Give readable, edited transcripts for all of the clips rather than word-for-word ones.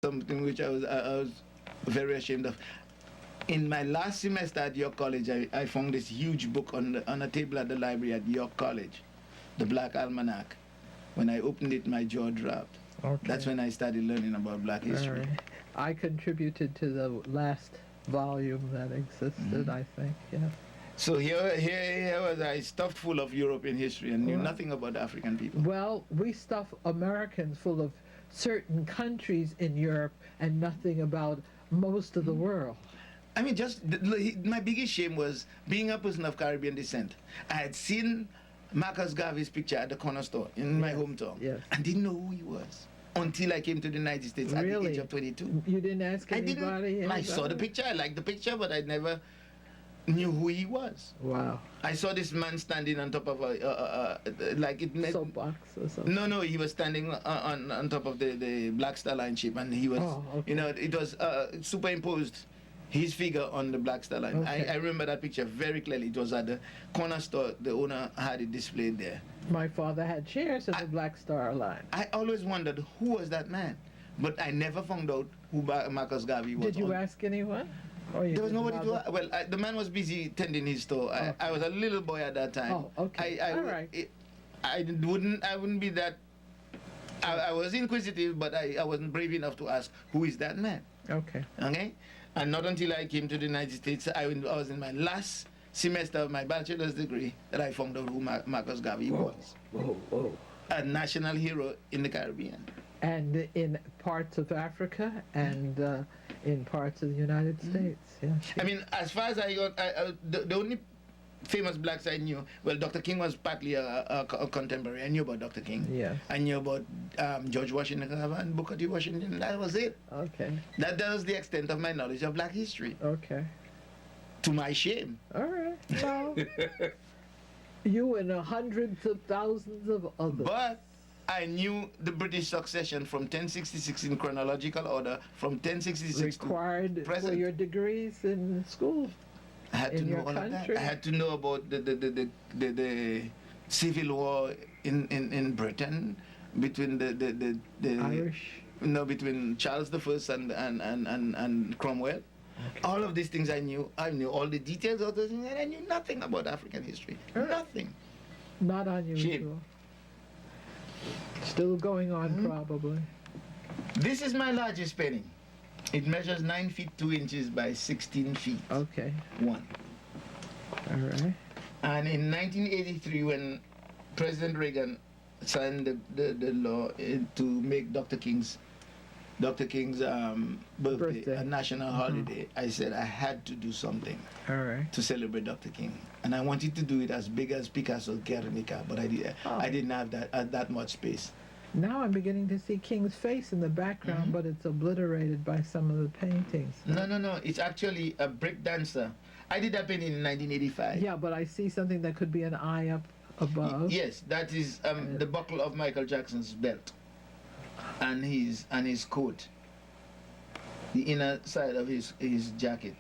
something which I was very ashamed of. In my last semester at York College, I found this huge book on a table at the library at York College, the Black Almanac. When I opened it, my jaw dropped. Okay. That's when I started learning about Black history. Right. I contributed to the last volume that existed, I think, yeah. So here was I stuffed full of European history and knew nothing about African people. Well, we stuff Americans full of certain countries in Europe and nothing about most of the world. I mean, my biggest shame was being a person of Caribbean descent. I had seen Marcus Garvey's picture at the corner store in my hometown and didn't know who he was until I came to the United States at the age of 22. You didn't ask anybody? I saw the picture, I liked the picture, but I never knew who he was. Wow. I saw this man standing on top of a soapbox or something. No, he was standing on top of the Black Star Line ship, and he was, it was superimposed his figure on the Black Star Line. I remember that picture very clearly. It was at the corner store. The owner had it displayed there. My father had shares of the Black Star Line. I always wondered who was that man, but I never found out who Marcus Garvey was. Did you ask anyone? There was nobody to ask. Well, the man was busy tending his store. I was a little boy at that time. Oh, okay. All right. I wouldn't be that. I was inquisitive, but I wasn't brave enough to ask who is that man. Okay. Okay. And not until I came to the United States, I was in my last semester of my bachelor's degree that I found out who Marcus Garvey was. Whoa. A national hero in the Caribbean. And in parts of Africa and in parts of the United States. Yeah. I mean, as far as I got, the only famous blacks I knew, well, Dr. King was partly a contemporary. I knew about Dr. King. Yes. I knew about George Washington and Booker T. Washington. That was it. Okay. That was the extent of my knowledge of black history. Okay. To my shame. All right. Well, you and hundreds of thousands of others. But I knew the British succession from 1066 in chronological order, from 1066 required to present. For your degrees in school. I had to know all of that. I had to know about the civil war in Britain between the Irish. No, between Charles I and Cromwell. Okay. All of these things I knew. I knew all the details of those things, and I knew nothing about African history. Nothing. Not unusual. Shame. Still going on, probably. This is my largest painting. It measures 9 feet 2 inches by 16 feet. Okay. 1. All right. And in 1983, when President Reagan signed the law to make Dr. King's birthday a national holiday, I said I had to do something to celebrate Dr. King. And I wanted to do it as big as Picasso Guernica, but I didn't have that much space. Now I'm beginning to see King's face in the background, but it's obliterated by some of the paintings. No. It's actually a breakdancer. I did that painting in 1985. Yeah, but I see something that could be an eye up above. Yes, that is the buckle of Michael Jackson's belt and his coat. The inner side of his jacket.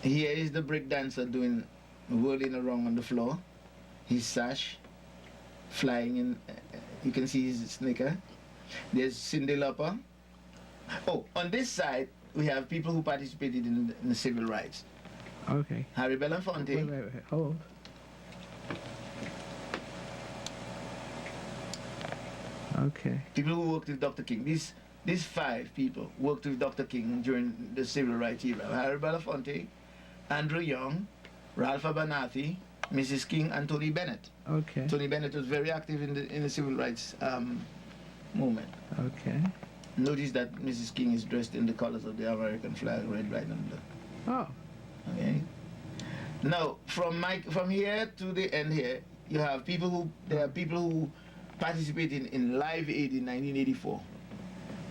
Here is the breakdancer whirling around on the floor. His sash flying in. You can see his sneaker. There's Cyndi Lauper. Oh, on this side, we have people who participated in the civil rights. Okay. Harry Belafonte. Wait. Hold. Okay. People who worked with Dr. King. These 5 people worked with Dr. King during the civil rights era. Harry Belafonte, Andrew Young, Ralph Abernathy, Mrs. King, and Tony Bennett. Okay. Tony Bennett was very active in the civil rights movement. Okay. Notice that Mrs. King is dressed in the colors of the American flag, red, white, and blue. Oh. Okay. Now, from here to the end here, there are people who participated in Live Aid in 1984,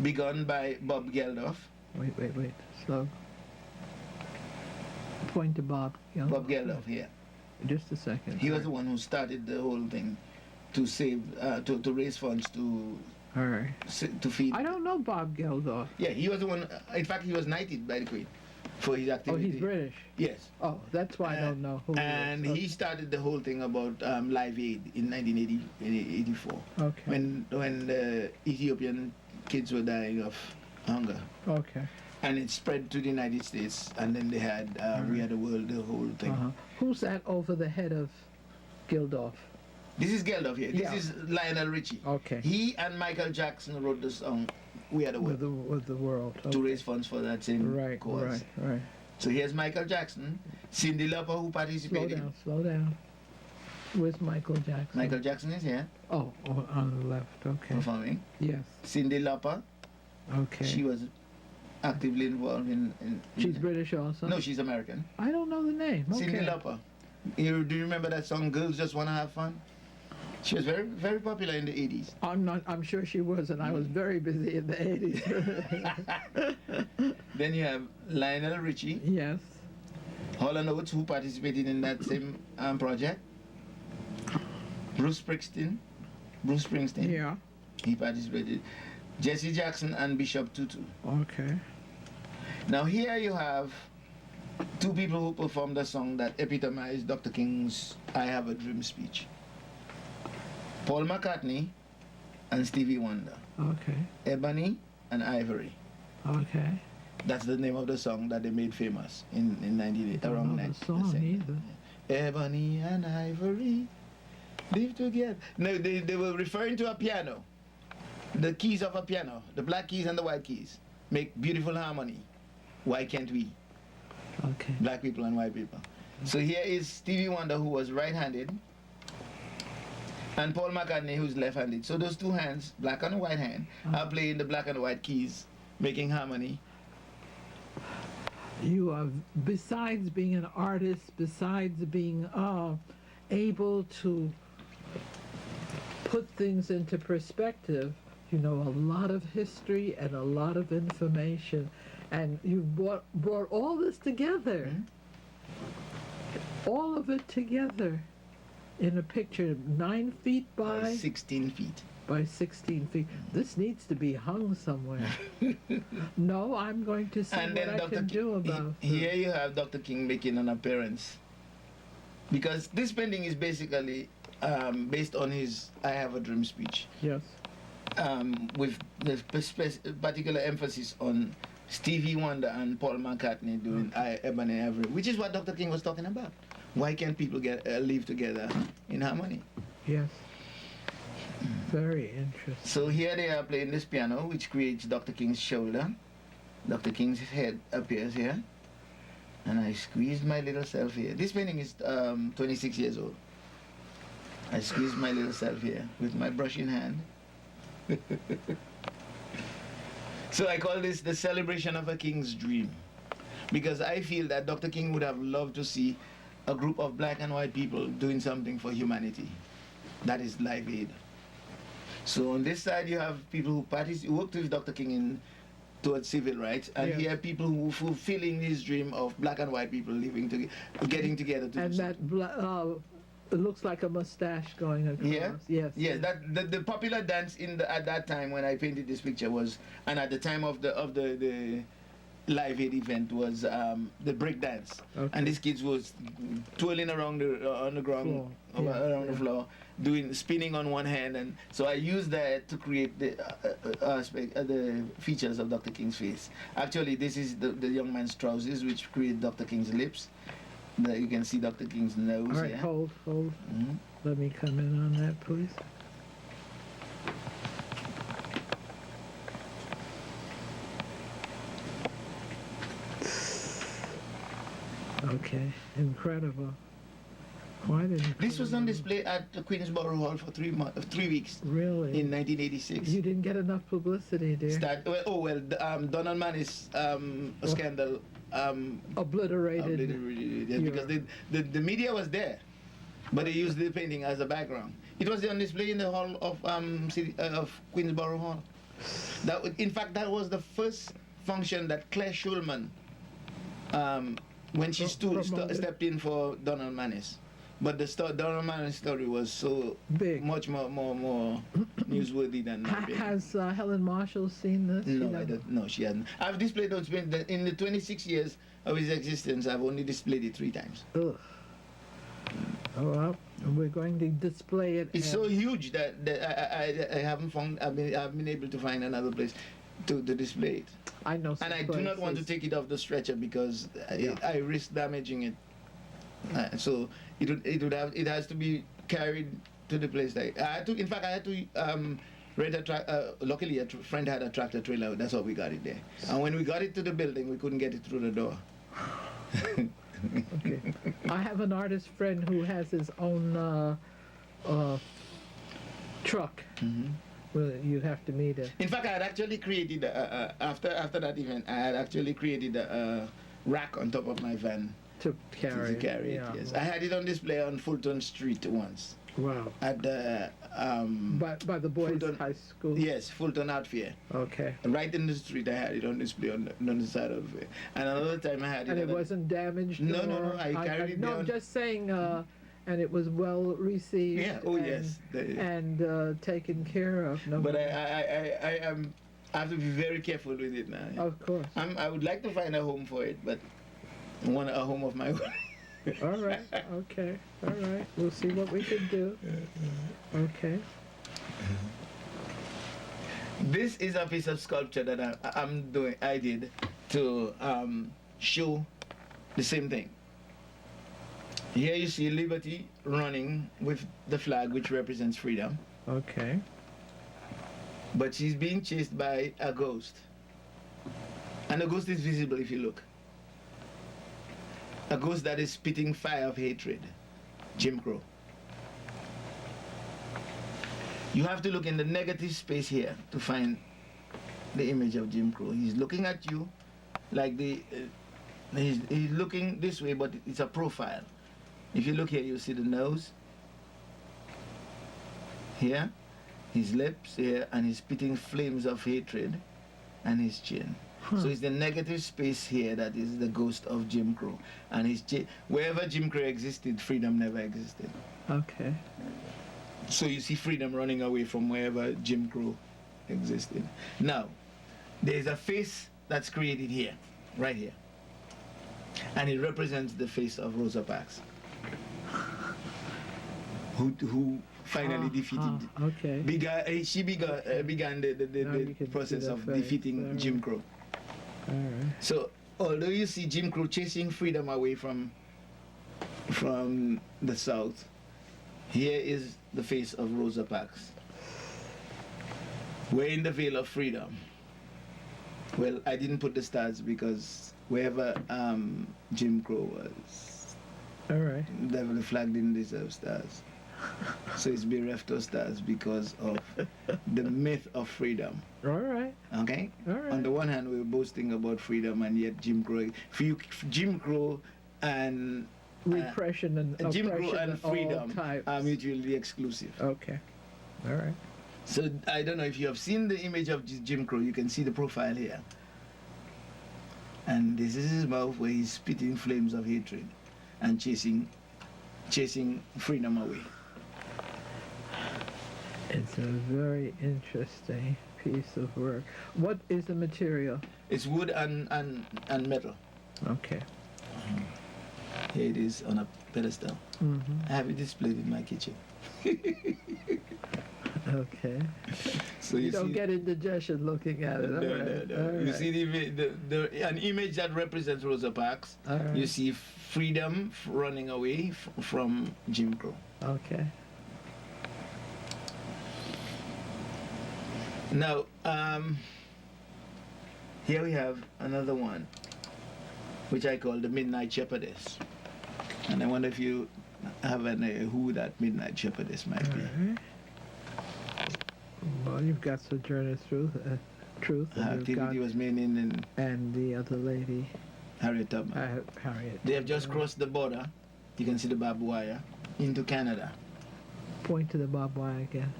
begun by Bob Geldof. Wait. Slow. Point to Bob Geldof. Bob Geldof, yeah. Just a second. He was the one who started the whole thing to save, to raise funds to feed. I don't know Bob Geldof. Yeah, he was the one. In fact, he was knighted by the Queen for his activity. Oh, he's British. Yes. Oh, that's why I don't know who. And he started the whole thing about Live Aid in 1984. Okay. When the Ethiopian kids were dying of hunger. Okay. And it spread to the United States, and then they had We Are the World, the whole thing. Who's that over the head of Geldof? This is Geldof here. Yeah. This is Lionel Richie. Okay. He and Michael Jackson wrote the song We Are the World With the world. Okay. to raise funds for that same cause. Right. So here's Michael Jackson, Cyndi Lauper, who participated. Slow down. Where's Michael Jackson? Michael Jackson is here Oh, on the left. Okay. performing. Yes. Cyndi Lauper, Okay. she was actively involved in She's British also? No, she's American. I don't know the name. Okay. Cyndi Lauper. Do you remember that song, Girls Just Wanna Have Fun? She was very, very popular in the 80s. I'm sure she was, and I was very busy in the 80s. Then you have Lionel Richie, Yes. Hall & Oates, who participated in that same project. Bruce Springsteen, Yeah. he participated. Jesse Jackson and Bishop Tutu. Okay. Now here you have two people who performed a song that epitomized Dr. King's I Have a Dream speech. Paul McCartney and Stevie Wonder. Okay. Ebony and Ivory. Okay. That's the name of the song that they made famous in 98, Don't around know the 90. song either. Ebony and Ivory live together. No, they were referring to a piano. The keys of a piano, the black keys and the white keys, make beautiful harmony. Why can't we? Okay. Black people and white people. So here is Stevie Wonder, who was right-handed, and Paul McCartney, who's left-handed. So those two hands, black and white hand, are playing the black and white keys, making harmony. You are, besides being an artist, besides being able to put things into perspective, you know a lot of history and a lot of information, and you brought all this together, all of it together in a picture 9 feet by 16 feet. by 16 feet. This needs to be hung somewhere. No, I'm going to see And what then I Dr. can do about it. Here you have Dr. King making an appearance. Because this painting is basically based on his I Have a Dream speech. Yes. With the particular emphasis on Stevie Wonder and Paul McCartney doing Ebony and Ivory, which is what Dr. King was talking about. Why can't people live together in harmony? Yes. Very interesting. So here they are playing this piano, which creates Dr. King's shoulder. Dr. King's head appears here. And I squeezed my little self here. This painting is 26 years old. I squeezed my little self here with my brush in hand. So I call this the celebration of a king's dream. Because I feel that Dr. King would have loved to see a group of black and white people doing something for humanity. That is Live Aid. So on this side you have people who worked with Dr. King towards civil rights, and Yes. here are people who fulfilling his dream of black and white people living together, getting together to And do that it looks like a mustache going across. Yeah? Yes. Yes, that the popular dance at that time when I painted this picture was, and at the time of the Live Aid event was the breakdance, Okay. and these kids was twirling around on the ground, Floor. around the floor, spinning on one hand, and so I used that to create the the features of Dr. King's face. Actually, this is the young man's trousers, which create Dr. King's lips. You can see Dr. King's nose. All right, here. hold. Mhm. Let me come in on that, please. Okay, incredible. Quite incredible. This was on display at the Queensborough Hall for 3 weeks Really? in 1986. You didn't get enough publicity, dear. Donald Mannis scandal Obliterated. yeah, because the media was there, but they used the painting as a background. It was on display in the hall of Queensborough Hall. In fact, that was the first function that Claire Schulman, when she stepped in for Donald Mannis. But the Donald Mannis story was so Big. much more newsworthy than that. Has Helen Marshall seen this? No, she hasn't. I've displayed those paintings. In the 26 years of his existence, I've only displayed it 3 times. Ugh. Oh, well, we're going to display it. It's so huge that I haven't found. I've been able to find another place. to display it. I know some And I do not want to places. take it off the stretcher because Yeah. I risk damaging it. So it has to be carried to the place. I had to rent a tractor. Luckily, friend had a tractor trailer. That's how we got it there. And when we got it to the building, we couldn't get it through the door. Okay. I have an artist friend who has his own truck. Mhm. Well, you have to meet him. In fact, I had actually created after that event. I had actually created a rack on top of my van To carry. to carry it. Yeah. Yes, I had it on display on Fulton Street once Wow. at the By the boys' Fulton- high school. yes, Fulton Art Fair. Okay. Right in the street, I had it on display on the side of it. And another time, I had it. And it at a- wasn't damaged. No, no, or- no, I carried it No, down. I'm just saying. And it was well received. Yeah. Oh, and, yes. And taken care of. No. But I have to be very careful with it now. Of course. I would like to find a home for it, but I want a home of my own. All right. Okay. All right. We'll see what we can do. Okay. This is a piece of sculpture that I did to show the same thing. Here you see Liberty running with the flag, which represents freedom, Okay. but she's being chased by a ghost. And the ghost is visible if you look. A ghost that is spitting fire of hatred. Jim Crow. You have to look in the negative space here to find the image of Jim Crow. He's looking at you like he's looking this way, but it's a profile. If you look here, you see the nose here, his lips here, and he's spitting flames of hatred, and his chin. So it's the negative space here that is the ghost of Jim Crow. And wherever Jim Crow existed, freedom never existed. Okay. So you see freedom running away from wherever Jim Crow existed. Now, there's a face that's created here, right here. And it represents the face of Rosa Parks, who finally defeated. Okay. She began Now you the can process see the of face. defeating All Jim right. Crow. All right. So although you see Jim Crow chasing freedom away from the South, here is the face of Rosa Parks. We're in the veil of freedom. Well, I didn't put the stars because wherever Jim Crow was, All right. the flag didn't deserve stars. So it's bereft of stars because of the myth of freedom. All right. Okay? All right. On the one hand, we're boasting about freedom, and yet Jim Crow and Repression and Jim Crow oppression and of all freedom types. are mutually exclusive. Okay. All right. So I don't know if you have seen the image of Jim Crow. You can see the profile here. And this is his mouth where he's spitting flames of hatred and chasing freedom away. It's a very interesting piece of work. What is the material? It's wood and metal. Okay. Here it is on a pedestal. Mm-hmm. I have it displayed in my kitchen. Okay. So You you don't see, get indigestion looking at it. no, All right. no. All You right. see an image that represents Rosa Parks. All right. You see freedom running away from Jim Crow. Okay. Now, here we have another one, which I call the Midnight Shepherdess. And I wonder if you have an idea who that Midnight Shepherdess might be. All right. Well, you've got Sojourner Truth, and Her you've got, activity was mainly in and the other lady, Harriet Tubman. Harriet. They have just crossed the border. You can see the barbed wire into Canada. Point to the barbed wire again.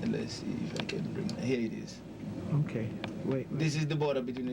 Let's see if I can bring. Here it is. Okay. Wait. This is the border between the